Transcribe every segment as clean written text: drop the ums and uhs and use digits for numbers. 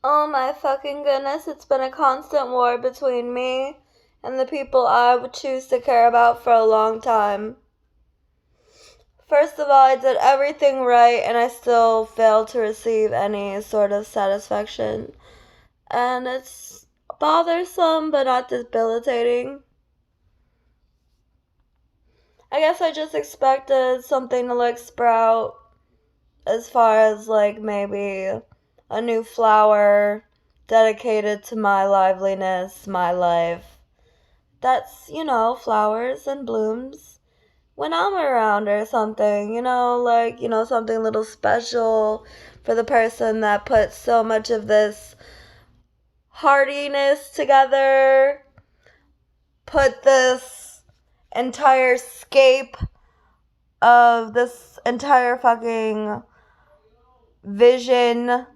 Oh my fucking goodness, it's been a constant war between me and the people I would choose to care about for a long time. First of all, I did everything right and I still failed to receive any sort of satisfaction. And it's bothersome but not debilitating. I guess I just expected something to like sprout as far as like maybe a new flower dedicated to my liveliness, my life. That's, flowers and blooms when I'm around or something, something a little special for the person that puts so much of this hardiness together, put this entire scape of this entire fucking vision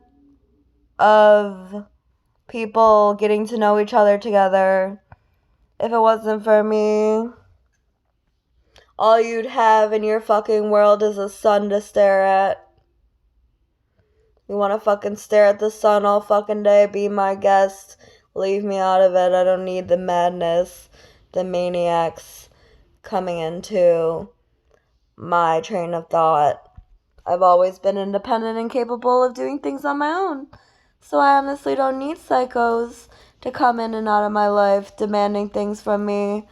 of people getting to know each other together. If it wasn't for me, all you'd have in your fucking world is a sun to stare at. You wanna fucking stare at the sun all fucking day? Be my guest. Leave me out of it. I don't need the madness, the maniacs coming into my train of thought. I've always been independent and capable of doing things on my own. So I honestly don't need psychos to come in and out of my life demanding things from me,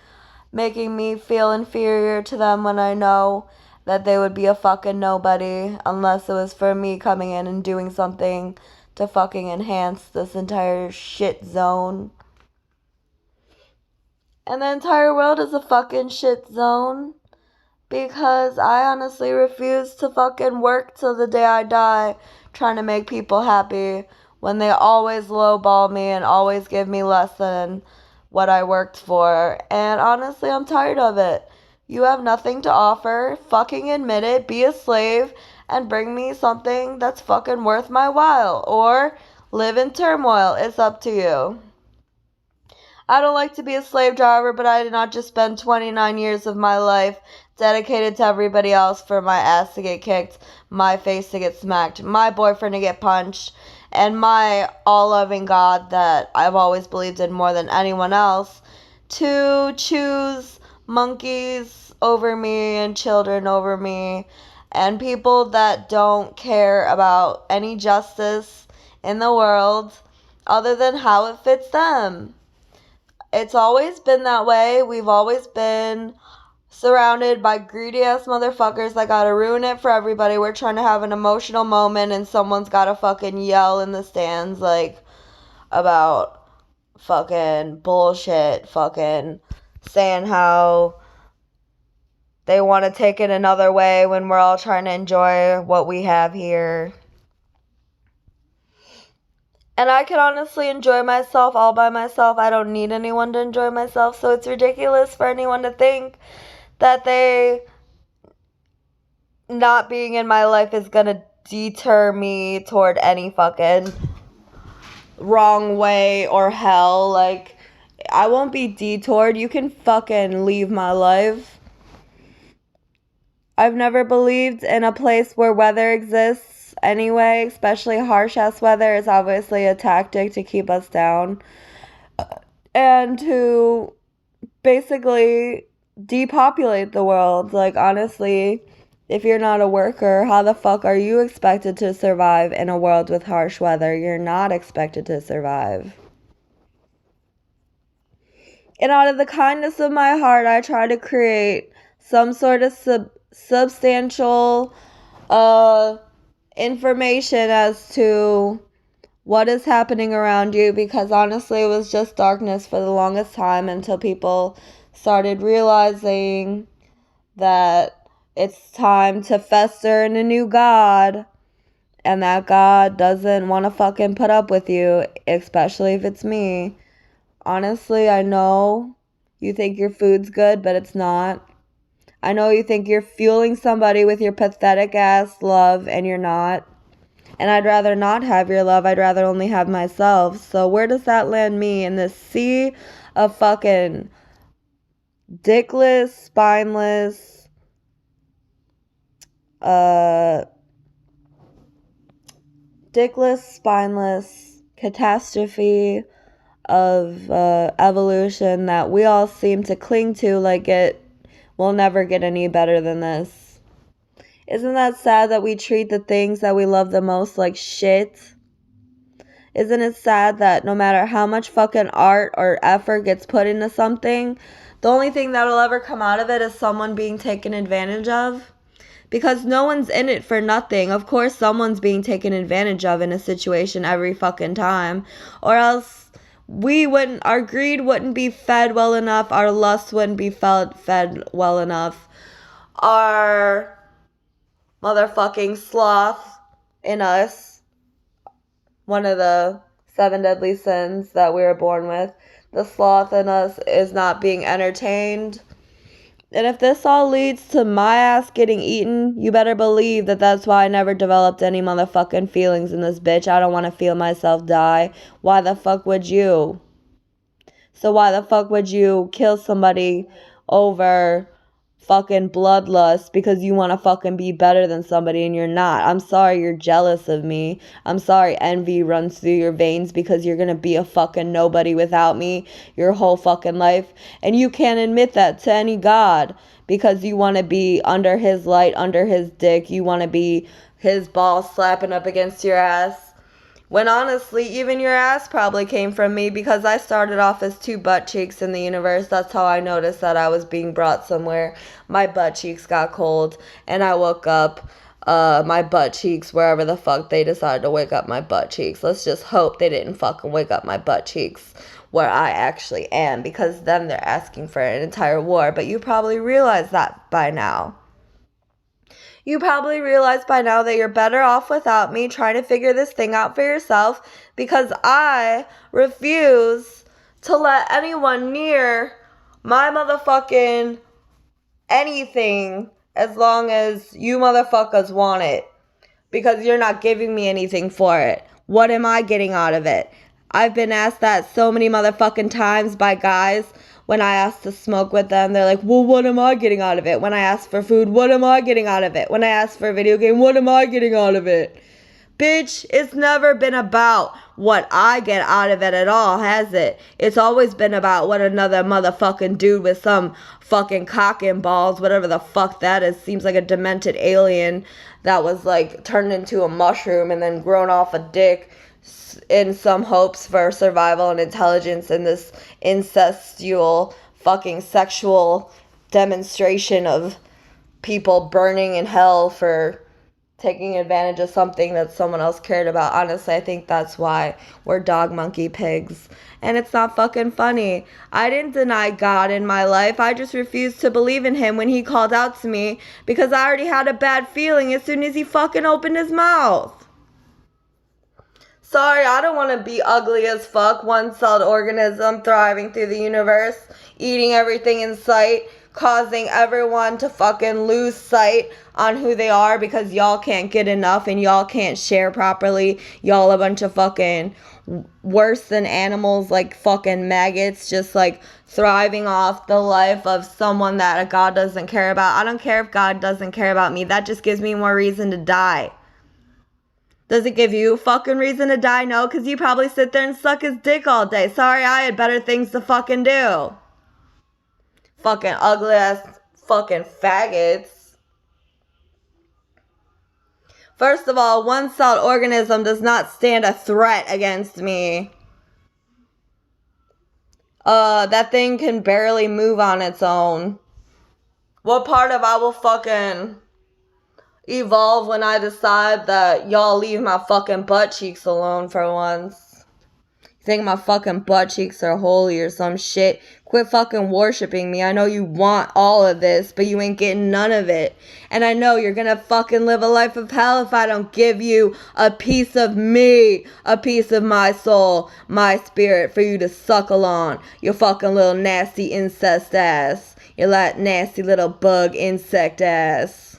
making me feel inferior to them when I know that they would be a fucking nobody unless it was for me coming in and doing something to fucking enhance this entire shit zone. And the entire world is a fucking shit zone because I honestly refuse to fucking work till the day I die trying to make people happy when they always lowball me and always give me less than what I worked for. And honestly, I'm tired of it. You have nothing to offer. Fucking admit it. Be a slave and bring me something that's fucking worth my while. Or live in turmoil. It's up to you. I don't like to be a slave driver, but I did not just spend 29 years of my life dedicated to everybody else for my ass to get kicked, my face to get smacked, my boyfriend to get punched, and my all-loving God that I've always believed in more than anyone else to choose monkeys over me and children over me and people that don't care about any justice in the world other than how it fits them. It's always been that way. We've always been surrounded by greedy ass motherfuckers that gotta ruin it for everybody. We're trying to have an emotional moment and someone's gotta fucking yell in the stands like about fucking bullshit, fucking saying how they want to take it another way when we're all trying to enjoy what we have here. And I can honestly enjoy myself all by myself. I don't need anyone to enjoy myself. So it's ridiculous for anyone to think that they not being in my life is gonna deter me toward any fucking wrong way or hell. Like, I won't be detoured. You can fucking leave my life. I've never believed in a place where weather exists anyway, especially harsh ass weather is obviously a tactic to keep us down and to basically depopulate the world. Like, honestly, if you're not a worker, how the fuck are you expected to survive in a world with harsh weather? You're not expected to survive. And out of the kindness of my heart, I try to create some sort of substantial information as to what is happening around you, because honestly it was just darkness for the longest time until people started realizing that it's time to fester in a new God, and that God doesn't want to fucking put up with you, especially if it's me. Honestly, I know you think your food's good, but it's not. I know you think you're fueling somebody with your pathetic ass love, and you're not. And I'd rather not have your love. I'd rather only have myself. So where does that land me in this sea of fucking dickless, spineless, dickless, spineless, catastrophe of evolution that we all seem to cling to like it will never get any better than this. Isn't that sad that we treat the things that we love the most like shit? Isn't it sad that no matter how much fucking art or effort gets put into something, the only thing that'll ever come out of it is someone being taken advantage of? Because no one's in it for nothing. Of course, someone's being taken advantage of in a situation every fucking time. Or else our greed wouldn't be fed well enough. Our lust wouldn't be fed well enough. Our motherfucking sloth in us, one of the 7 deadly sins that we were born with, the sloth in us is not being entertained. And if this all leads to my ass getting eaten, you better believe that that's why I never developed any motherfucking feelings in this bitch. I don't want to feel myself die. Why the fuck would you? So why the fuck would you kill somebody over fucking bloodlust because you want to fucking be better than somebody and you're not? I'm sorry you're jealous of me. I'm sorry envy runs through your veins because you're gonna be a fucking nobody without me your whole fucking life. And you can't admit that to any god because you want to be under his light, under his dick. You want to be his balls slapping up against your ass. When honestly, even your ass probably came from me because I started off as 2 butt cheeks in the universe. That's how I noticed that I was being brought somewhere. My butt cheeks got cold and I woke up my butt cheeks wherever the fuck they decided to wake up my butt cheeks. Let's just hope they didn't fucking wake up my butt cheeks where I actually am, because then they're asking for an entire war. But you probably realize that by now. You probably realize by now that you're better off without me trying to figure this thing out for yourself, because I refuse to let anyone near my motherfucking anything as long as you motherfuckers want it, because you're not giving me anything for it. What am I getting out of it? I've been asked that so many motherfucking times by guys. When I ask to smoke with them, they're like, well, what am I getting out of it? When I ask for food, what am I getting out of it? When I ask for a video game, what am I getting out of it? Bitch, it's never been about what I get out of it at all, has it? It's always been about what another motherfucking dude with some fucking cock and balls, whatever the fuck that is, seems like a demented alien that was like turned into a mushroom and then grown off a dick in some hopes for survival and intelligence in this incestual fucking sexual demonstration of people burning in hell for taking advantage of something that someone else cared about. Honestly, I think that's why we're dog monkey pigs. And it's not fucking funny. I didn't deny God in my life. I just refused to believe in him when he called out to me because I already had a bad feeling as soon as he fucking opened his mouth. Sorry, I don't want to be ugly as fuck, one-celled organism thriving through the universe, eating everything in sight, causing everyone to fucking lose sight on who they are because y'all can't get enough and y'all can't share properly. Y'all a bunch of fucking worse than animals, like fucking maggots, just like thriving off the life of someone that a God doesn't care about. I don't care if God doesn't care about me. That just gives me more reason to die. Does it give you fucking reason to die? No, because you probably sit there and suck his dick all day. Sorry, I had better things to fucking do. Fucking ugly ass fucking faggots. First of all, one-celled organism does not stand a threat against me. That thing can barely move on its own. What part of I will fucking evolve when I decide that y'all leave my fucking butt cheeks alone for once? You think my fucking butt cheeks are holy or some shit? Quit fucking worshiping me. I know you want all of this, but you ain't getting none of it. And I know you're gonna fucking live a life of hell if I don't give you a piece of me, a piece of my soul, my spirit for you to suckle on. You fucking little nasty incest ass. You that nasty little bug insect ass.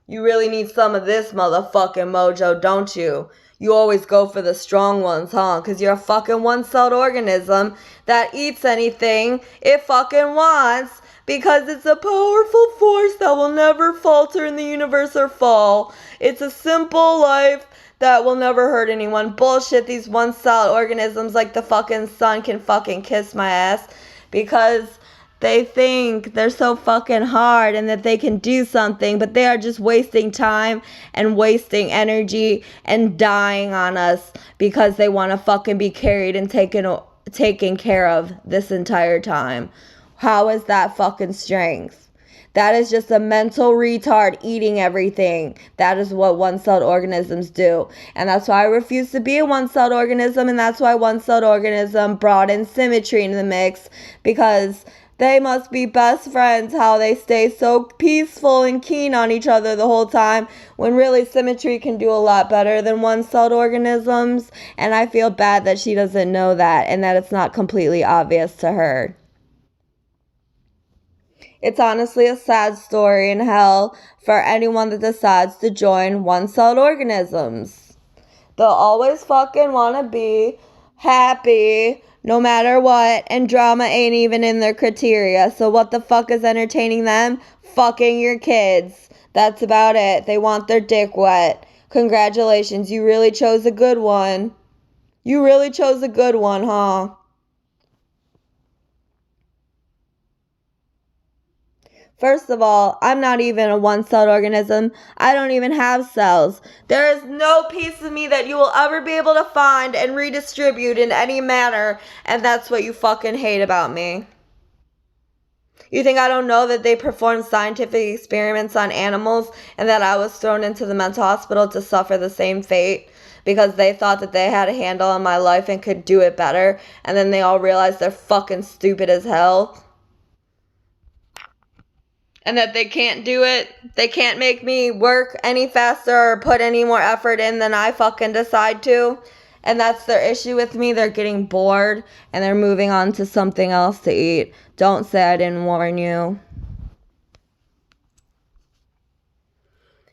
You really need some of this motherfucking mojo, don't you? You always go for the strong ones, huh? Because you're a fucking one-celled organism that eats anything it fucking wants because it's a powerful force that will never falter in the universe or fall. It's a simple life that will never hurt anyone. Bullshit, these one-celled organisms like the fucking sun can fucking kiss my ass because they think they're so fucking hard and that they can do something, but they are just wasting time and wasting energy and dying on us because they want to fucking be carried and taken care of this entire time. How is that fucking strength? That is just a mental retard eating everything. That is what one-celled organisms do. And that's why I refuse to be a one-celled organism, and that's why one-celled organism brought in symmetry into the mix, because they must be best friends, how they stay so peaceful and keen on each other the whole time, when really symmetry can do a lot better than one-celled organisms. And I feel bad that she doesn't know that and that it's not completely obvious to her. It's honestly a sad story in hell for anyone that decides to join one-celled organisms. They'll always fucking want to be happy no matter what, and drama ain't even in their criteria. So what the fuck is entertaining them? Fucking your kids. That's about it. They want their dick wet. Congratulations, you really chose a good one. You really chose a good one, huh? First of all, I'm not even a one-celled organism. I don't even have cells. There is no piece of me that you will ever be able to find and redistribute in any manner, and that's what you fucking hate about me. You think I don't know that they performed scientific experiments on animals and that I was thrown into the mental hospital to suffer the same fate because they thought that they had a handle on my life and could do it better, and then they all realized they're fucking stupid as hell? And that they can't do it. They can't make me work any faster or put any more effort in than I fucking decide to. And that's their issue with me. They're getting bored and they're moving on to something else to eat. Don't say I didn't warn you.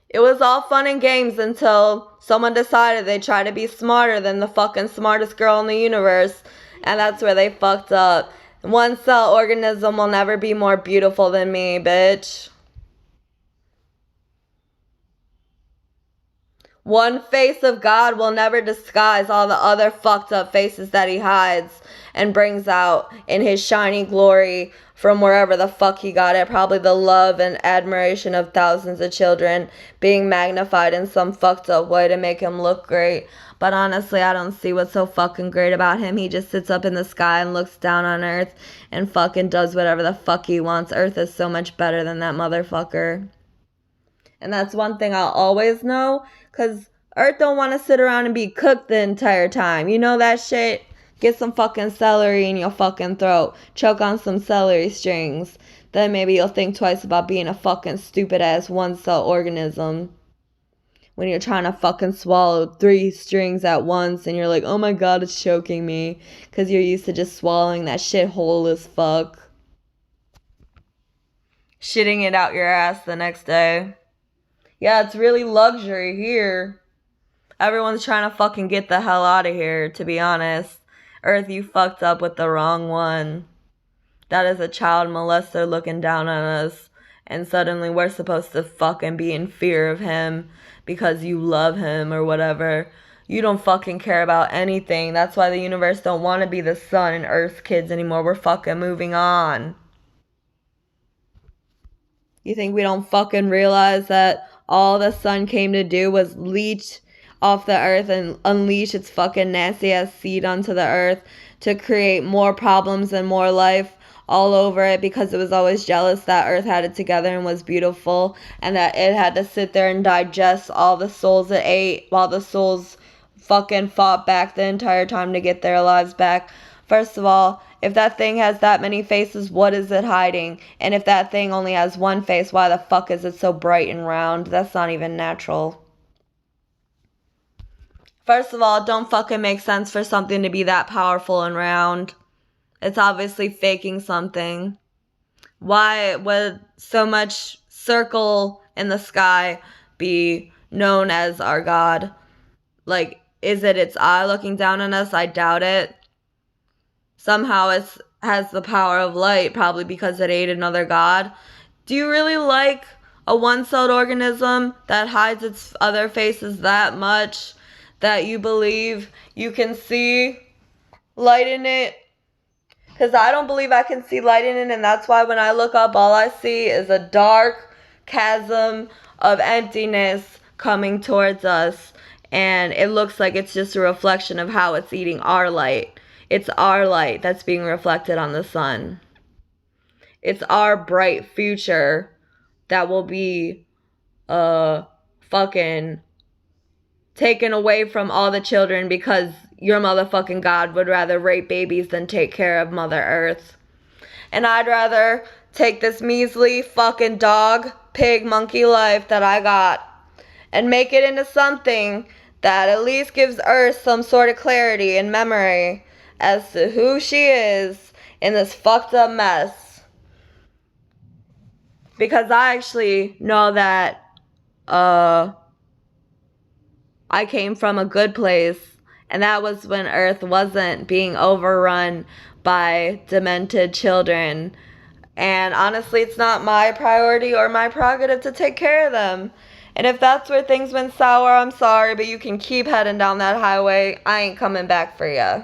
It was all fun and games until someone decided they tried to be smarter than the fucking smartest girl in the universe. And that's where they fucked up. One-cell organism will never be more beautiful than me, bitch. One face of God will never disguise all the other fucked up faces that he hides and brings out in his shining glory from wherever the fuck he got it. Probably the love and admiration of thousands of children being magnified in some fucked up way to make him look great. But honestly, I don't see what's so fucking great about him. He just sits up in the sky and looks down on Earth and fucking does whatever the fuck he wants. Earth is so much better than that motherfucker. And that's one thing I'll always know, because Earth don't want to sit around and be cooked the entire time. You know that shit? Get some fucking celery in your fucking throat. Choke on some celery strings. Then maybe you'll think twice about being a fucking stupid ass one-cell organism. When you're trying to fucking swallow 3 strings at once and you're like, oh my god, it's choking me. Because you're used to just swallowing that shit whole as fuck. Shitting it out your ass the next day. Yeah, it's really luxury here. Everyone's trying to fucking get the hell out of here, to be honest. Earth, you fucked up with the wrong one. That is a child molester looking down on us. And suddenly we're supposed to fucking be in fear of him because you love him or whatever. You don't fucking care about anything. That's why the universe don't want to be the sun and Earth's kids anymore. We're fucking moving on. You think we don't fucking realize that all the sun came to do was leech off the earth and unleash its fucking nasty ass seed onto the earth to create more problems and more life all over it, because it was always jealous that Earth had it together and was beautiful, and that it had to sit there and digest all the souls it ate while the souls fucking fought back the entire time to get their lives back. First of all, if that thing has that many faces, what is it hiding? And if that thing only has one face, why the fuck is it so bright and round? That's not even natural. First of all, it don't fucking make sense for something to be that powerful and round. It's obviously faking something. Why would so much circle in the sky be known as our God? Like, is it its eye looking down on us? I doubt it. Somehow it has the power of light, probably because it ate another god. Do you really like a one-celled organism that hides its other faces that much? that you believe you can see light in it. Because I don't believe I can see light in it, and that's why when I look up, all I see is a dark chasm of emptiness coming towards us. And it looks like it's just a reflection of how it's eating our light. It's our light that's being reflected on the sun. It's our bright future that will be fucking taken away from all the children because your motherfucking God would rather rape babies than take care of Mother Earth. And I'd rather take this measly fucking dog, pig, monkey life that I got and make it into something that at least gives Earth some sort of clarity and memory as to who she is in this fucked up mess. Because I actually know that I came from a good place, and that was when Earth wasn't being overrun by demented children. And honestly, it's not my priority or my prerogative to take care of them. And if that's where things went sour, I'm sorry, but you can keep heading down that highway. I ain't coming back for ya.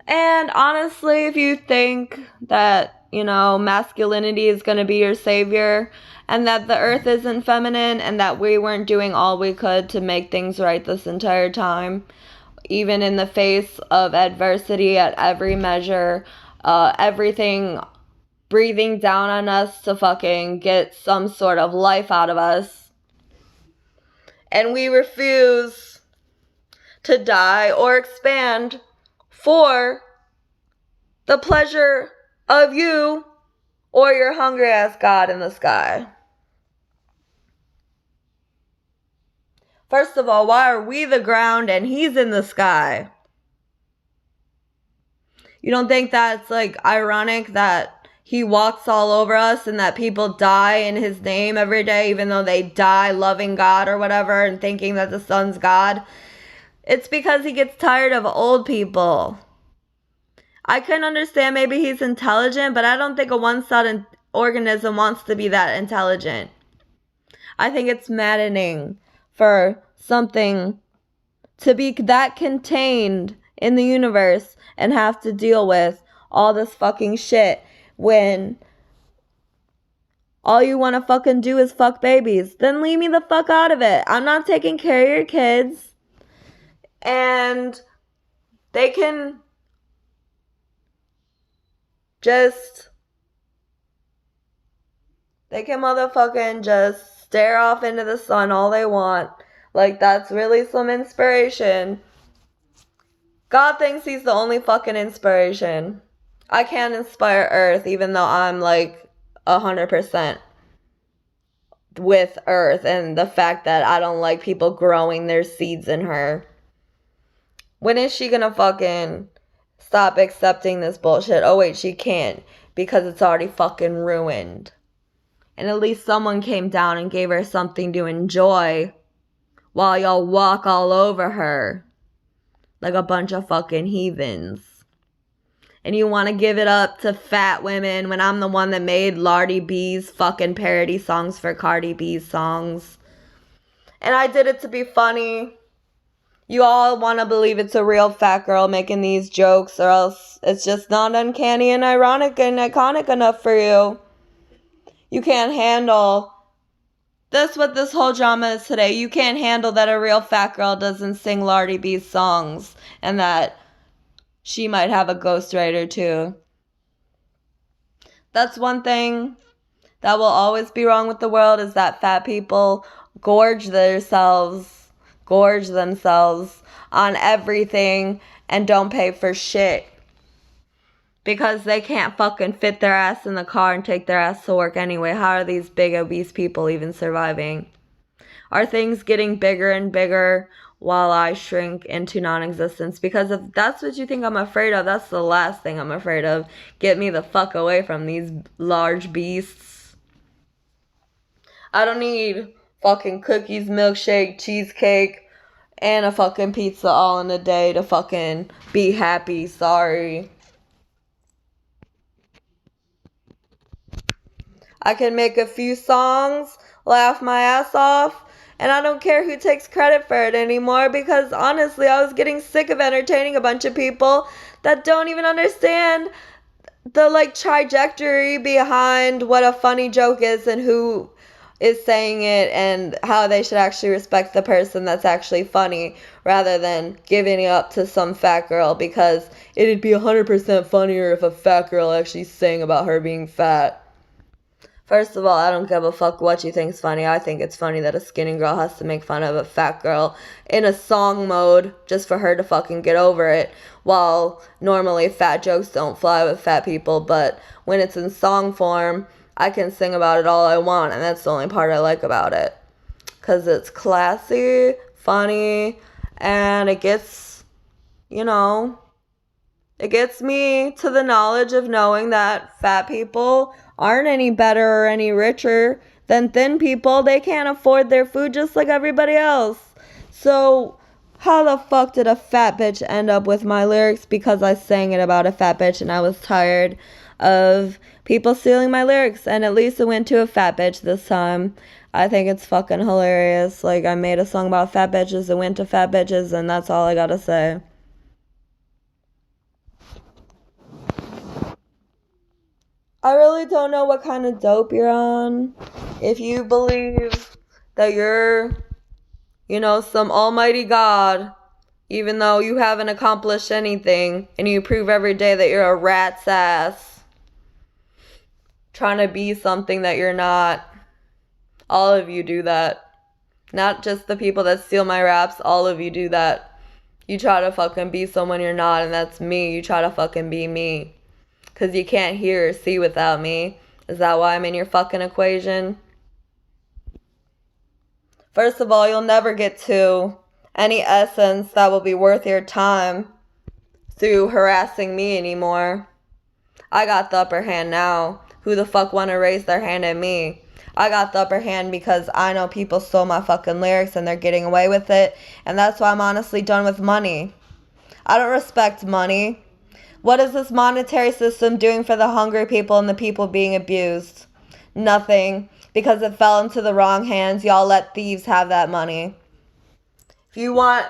And honestly, if you think that, masculinity is going to be your savior and that the earth isn't feminine and that we weren't doing all we could to make things right this entire time, even in the face of adversity at every measure, everything breathing down on us to fucking get some sort of life out of us, and we refuse to die or expand for the pleasure of you or your hungry ass God in the sky. First of all, why are we the ground and he's in the sky? You don't think that's like ironic that he walks all over us and that people die in his name every day, even though they die loving God or whatever and thinking that the sun's God? It's because he gets tired of old people. I can understand maybe he's intelligent, but I don't think a one-celled organism wants to be that intelligent. I think it's maddening for something to be that contained in the universe and have to deal with all this fucking shit when all you want to fucking do is fuck babies. Then leave me the fuck out of it. I'm not taking care of your kids. And they can motherfucking just stare off into the sun all they want. Like, that's really some inspiration. God thinks he's the only fucking inspiration. I can't inspire Earth, even though I'm like 100% with Earth and the fact that I don't like people growing their seeds in her. When is she gonna fucking stop accepting this bullshit? Oh wait, she can't because it's already fucking ruined. And at least someone came down and gave her something to enjoy while y'all walk all over her like a bunch of fucking heathens. And you want to give it up to fat women when I'm the one that made Lardy B's fucking parody songs for Cardi B's songs. And I did it to be funny. You all want to believe it's a real fat girl making these jokes, or else it's just not uncanny and ironic and iconic enough for you. You can't handle. That's what this whole drama is today. You can't handle that a real fat girl doesn't sing Lardy B's songs and that she might have a ghostwriter too. That's one thing that will always be wrong with the world, is that fat people gorge themselves on everything and don't pay for shit because they can't fucking fit their ass in the car and take their ass to work anyway. How are these big obese people even surviving? Are things getting bigger and bigger while I shrink into non-existence? Because if that's what you think I'm afraid of, that's the last thing I'm afraid of. Get me the fuck away from these large beasts. I don't need fucking cookies, milkshake, cheesecake, and a fucking pizza all in a day to fucking be happy. Sorry. I can make a few songs, laugh my ass off, And I don't care who takes credit for it anymore, because honestly, I was getting sick of entertaining a bunch of people that don't even understand the like trajectory behind what a funny joke is and who is saying it and how they should actually respect the person that's actually funny, rather than giving it up to some fat girl because it'd be 100% funnier if a fat girl actually sang about her being fat. First of all, I don't give a fuck what you think's funny. I think it's funny that a skinny girl has to make fun of a fat girl in a song mode just for her to fucking get over it. While normally fat jokes don't fly with fat people, but when it's in song form, I can sing about it all I want, and that's the only part I like about it. 'Cause it's classy, funny, and it gets, you know, it gets me to the knowledge of knowing that fat people aren't any better or any richer than thin people. They can't afford their food just like everybody else. So how the fuck did a fat bitch end up with my lyrics? Because I sang it about a fat bitch and I was tired of people stealing my lyrics. And at least it went to a fat bitch this time. I think it's fucking hilarious. Like, I made a song about fat bitches, it went to fat bitches, and that's all I gotta say. I really don't know what kind of dope you're on. If you believe that you're, some almighty God, even though you haven't accomplished anything, and you prove every day that you're a rat's ass, trying to be something that you're not. All of you do that. Not just the people that steal my raps, all of you do that. You try to fucking be someone you're not, and that's me. You try to fucking be me. 'Cause you can't hear or see without me. Is that why I'm in your fucking equation? First of all, you'll never get to any essence that will be worth your time through harassing me anymore. I got the upper hand now. Who the fuck wanna raise their hand at me? I got the upper hand because I know people stole my fucking lyrics and they're getting away with it. And that's why I'm honestly done with money. I don't respect money. What is this monetary system doing for the hungry people and the people being abused? Nothing. Because it fell into the wrong hands. Y'all let thieves have that money. If you want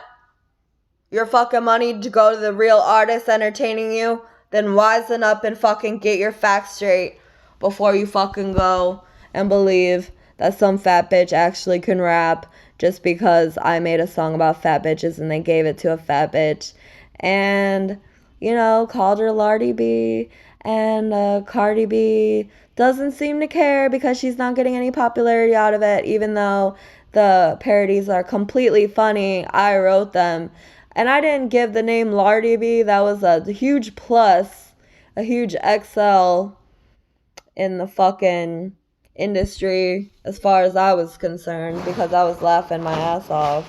your fucking money to go to the real artists entertaining you, then wisen up and fucking get your facts straight before you fucking go and believe that some fat bitch actually can rap just because I made a song about fat bitches and they gave it to a fat bitch. And, called her Lardy B. And Cardi B doesn't seem to care because she's not getting any popularity out of it, even though the parodies are completely funny. I wrote them. And I didn't give the name Lardy B. That was a huge plus, a huge XL in the fucking industry as far as I was concerned, because I was laughing my ass off.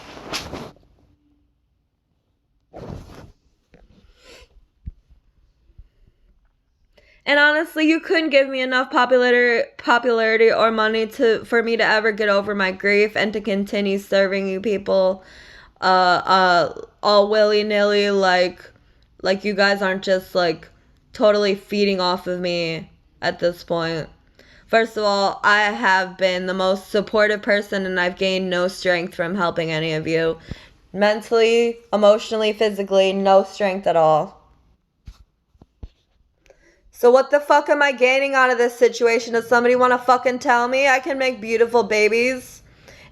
And honestly, you couldn't give me enough popularity or money for me to ever get over my grief and to continue serving you people all willy-nilly, like you guys aren't just like totally feeding off of me at this point. First of all, I have been the most supportive person and I've gained no strength from helping any of you. Mentally, emotionally, physically, no strength at all. So what the fuck am I gaining out of this situation? Does somebody want to fucking tell me I can make beautiful babies?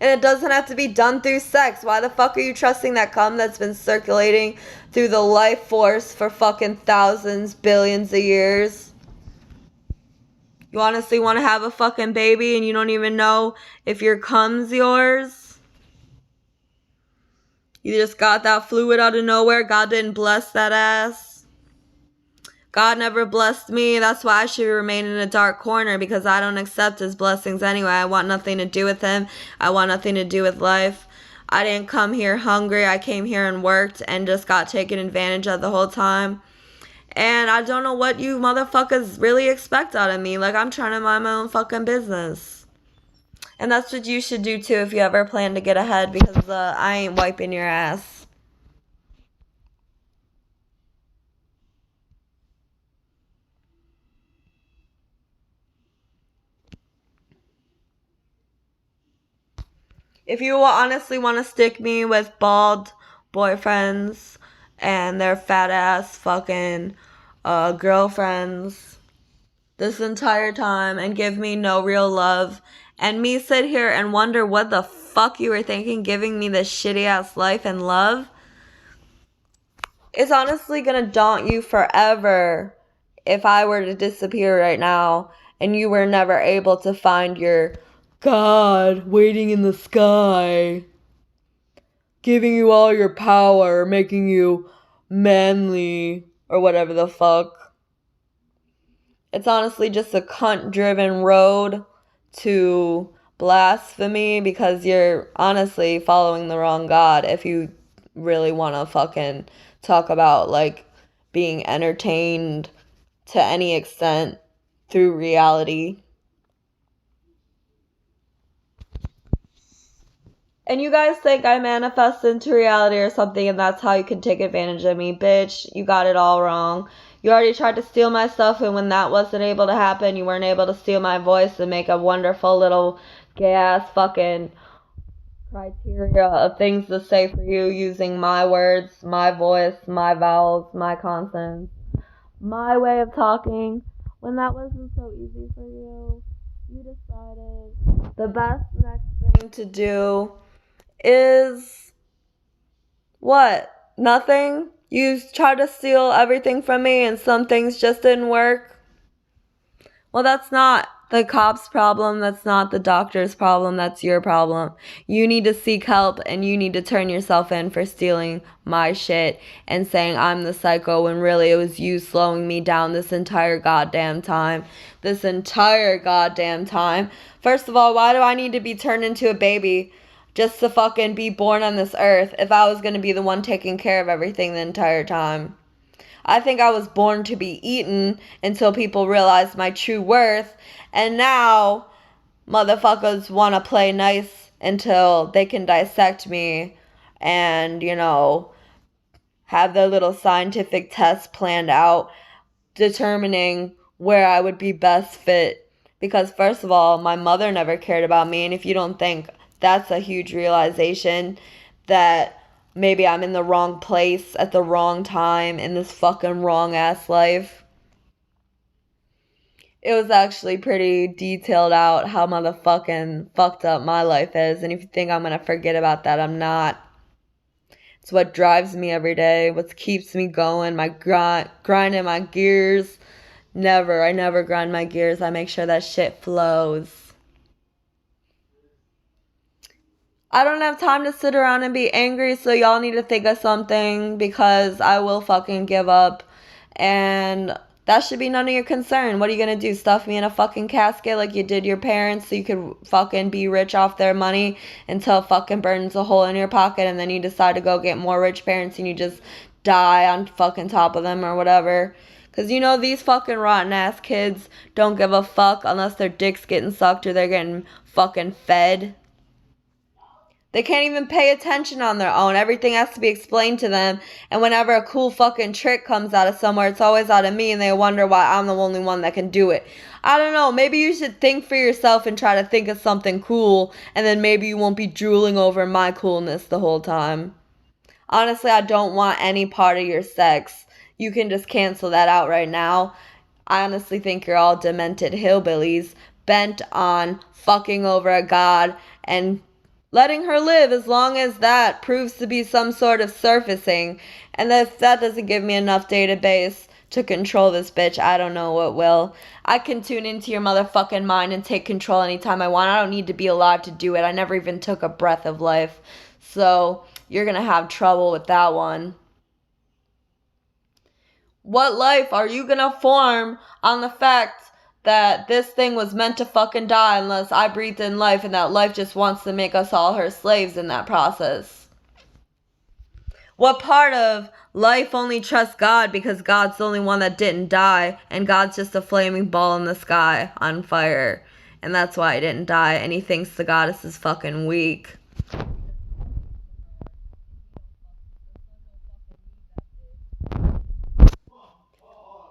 And it doesn't have to be done through sex. Why the fuck are you trusting that cum that's been circulating through the life force for fucking thousands, billions of years? You honestly want to have a fucking baby and you don't even know if your cum's yours? You just got that fluid out of nowhere. God didn't bless that ass. God never blessed me. That's why I should remain in a dark corner, because I don't accept his blessings anyway. I want nothing to do with him. I want nothing to do with life. I didn't come here hungry. I came here and worked and just got taken advantage of the whole time. And I don't know what you motherfuckers really expect out of me. Like, I'm trying to mind my own fucking business. And that's what you should do too if you ever plan to get ahead, because I ain't wiping your ass. If you honestly want to stick me with bald boyfriends and their fat ass fucking girlfriends this entire time and give me no real love and me sit here and wonder what the fuck you were thinking giving me this shitty ass life and love, it's honestly gonna daunt you forever if I were to disappear right now and you were never able to find your God waiting in the sky, giving you all your power, making you manly, or whatever the fuck. It's honestly just a cunt-driven road to blasphemy because you're honestly following the wrong God if you really want to fucking talk about, like, being entertained to any extent through reality. And you guys think I manifest into reality or something and that's how you can take advantage of me. Bitch, you got it all wrong. You already tried to steal my stuff, and when that wasn't able to happen, you weren't able to steal my voice and make a wonderful little gay-ass fucking criteria of things to say for you using my words, my voice, my vowels, my consonants, my way of talking. When that wasn't so easy for you, you decided the best next thing to do is what? Nothing? You tried to steal everything from me and some things just didn't work? Well, that's not the cop's problem. That's not the doctor's problem. That's your problem. You need to seek help and you need to turn yourself in for stealing my shit and saying I'm the psycho when really it was you slowing me down this entire goddamn time. This entire goddamn time. First of all, why do I need to be turned into a baby just to fucking be born on this earth if I was gonna be the one taking care of everything the entire time? I think I was born to be eaten until people realized my true worth. And now motherfuckers want to play nice until they can dissect me and, have their little scientific tests planned out determining where I would be best fit. Because, first of all, my mother never cared about me. And if you don't think that's a huge realization that maybe I'm in the wrong place at the wrong time in this fucking wrong ass life, it was actually pretty detailed out how motherfucking fucked up my life is. And if you think I'm gonna forget about that, I'm not. It's what drives me every day, what keeps me going, my grinding my gears. I never grind my gears. I make sure that shit flows. I don't have time to sit around and be angry, so y'all need to think of something because I will fucking give up. And that should be none of your concern. What are you gonna do? Stuff me in a fucking casket like you did your parents so you could fucking be rich off their money until it fucking burns a hole in your pocket and then you decide to go get more rich parents and you just die on fucking top of them or whatever. Cause these fucking rotten ass kids don't give a fuck unless their dick's getting sucked or they're getting fucking fed. They can't even pay attention on their own. Everything has to be explained to them. And whenever a cool fucking trick comes out of somewhere, it's always out of me and they wonder why I'm the only one that can do it. I don't know. Maybe you should think for yourself and try to think of something cool. And then maybe you won't be drooling over my coolness the whole time. Honestly, I don't want any part of your sex. You can just cancel that out right now. I honestly think you're all demented hillbillies bent on fucking over a god and letting her live as long as that proves to be some sort of surfacing. And if that doesn't give me enough database to control this bitch, I don't know what will. I can tune into your motherfucking mind and take control anytime I want. I don't need to be alive to do it. I never even took a breath of life. So you're gonna have trouble with that one. What life are you gonna form on the fact that this thing was meant to fucking die unless I breathed in life and that life just wants to make us all her slaves in that process? What part of life only trusts God because God's the only one that didn't die and God's just a flaming ball in the sky on fire and that's why he didn't die and he thinks the goddess is fucking weak?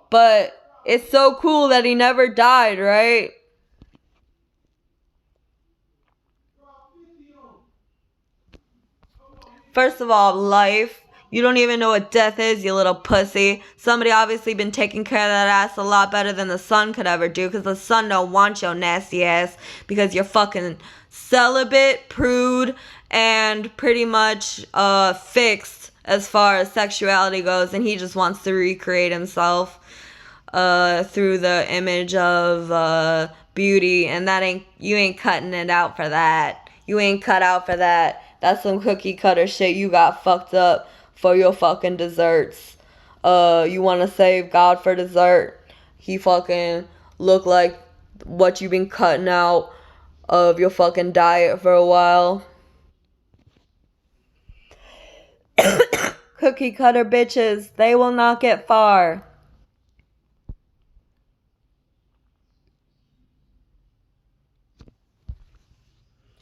But it's so cool that he never died, right? First of all, life. You don't even know what death is, you little pussy. Somebody obviously been taking care of that ass a lot better than the sun could ever do, because the sun don't want your nasty ass, because you're fucking celibate, prude, and pretty much fixed as far as sexuality goes, and he just wants to recreate himself through the image of beauty, and you ain't cutting it out for that. You ain't cut out for that. That's some cookie cutter shit. You got fucked up for your fucking desserts. You want to save God for dessert? He fucking look like what you been cutting out of your fucking diet for a while. Cookie cutter bitches, they will not get far.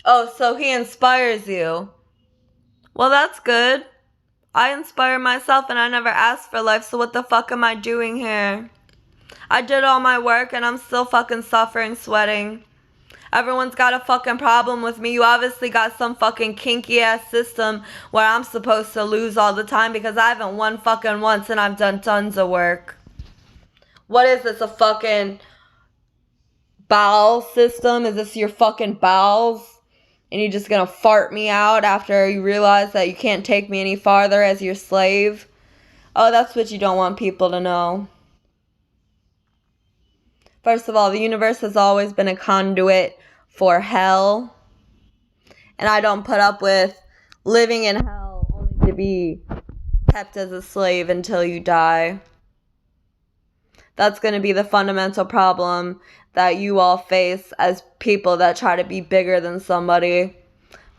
Oh, so he inspires you. Well, that's good. I inspire myself and I never asked for life, so what the fuck am I doing here? I did all my work and I'm still fucking suffering, sweating. Everyone's got a fucking problem with me. You obviously got some fucking kinky ass system where I'm supposed to lose all the time because I haven't won fucking once and I've done tons of work. What is this, a fucking bowel system? Is this your fucking bowels? And you're just gonna fart me out after you realize that you can't take me any farther as your slave? Oh, that's what you don't want people to know. First of all, the universe has always been a conduit for hell. And I don't put up with living in hell only to be kept as a slave until you die. That's going to be the fundamental problem that you all face as people that try to be bigger than somebody.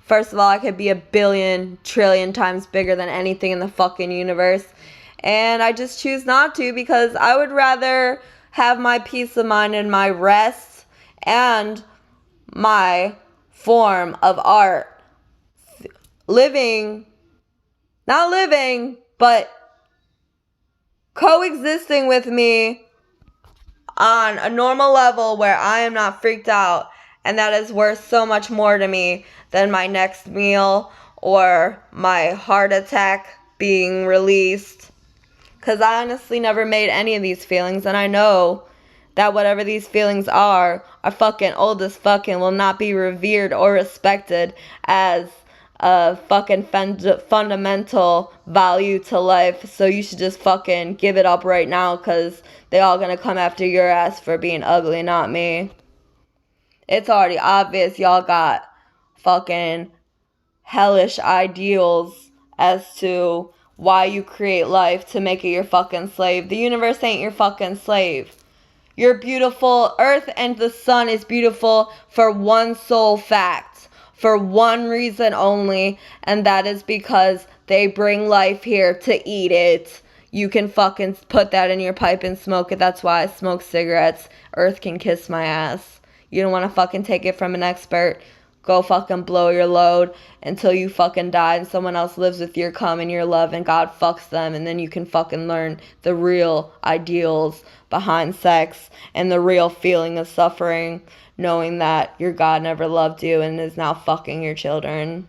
First of all, I could be 1,000,000,000,000,000,000 trillion times bigger than anything in the fucking universe. And I just choose not to because I would rather have my peace of mind and my rest and my form of art not living, but coexisting with me on a normal level where I am not freaked out, and that is worth so much more to me than my next meal or my heart attack being released. Because I honestly never made any of these feelings, and I know that whatever these feelings are fucking old as fucking, will not be revered or respected as a fucking fundamental value to life. So you should just fucking give it up right now, because they all gonna come after your ass for being ugly, not me. It's already obvious y'all got fucking hellish ideals as to why you create life to make it your fucking slave. The universe ain't your fucking slave. You're beautiful. Earth and the sun is beautiful for one sole fact, for one reason only, and that is because they bring life here to eat it. You can fucking put that in your pipe and smoke it. That's why I smoke cigarettes. Earth can kiss my ass. You don't want to fucking take it from an expert. Go fucking blow your load until you fucking die and someone else lives with your cum and your love and God fucks them, and then you can fucking learn the real ideals behind sex and the real feeling of suffering, knowing that your God never loved you and is now fucking your children.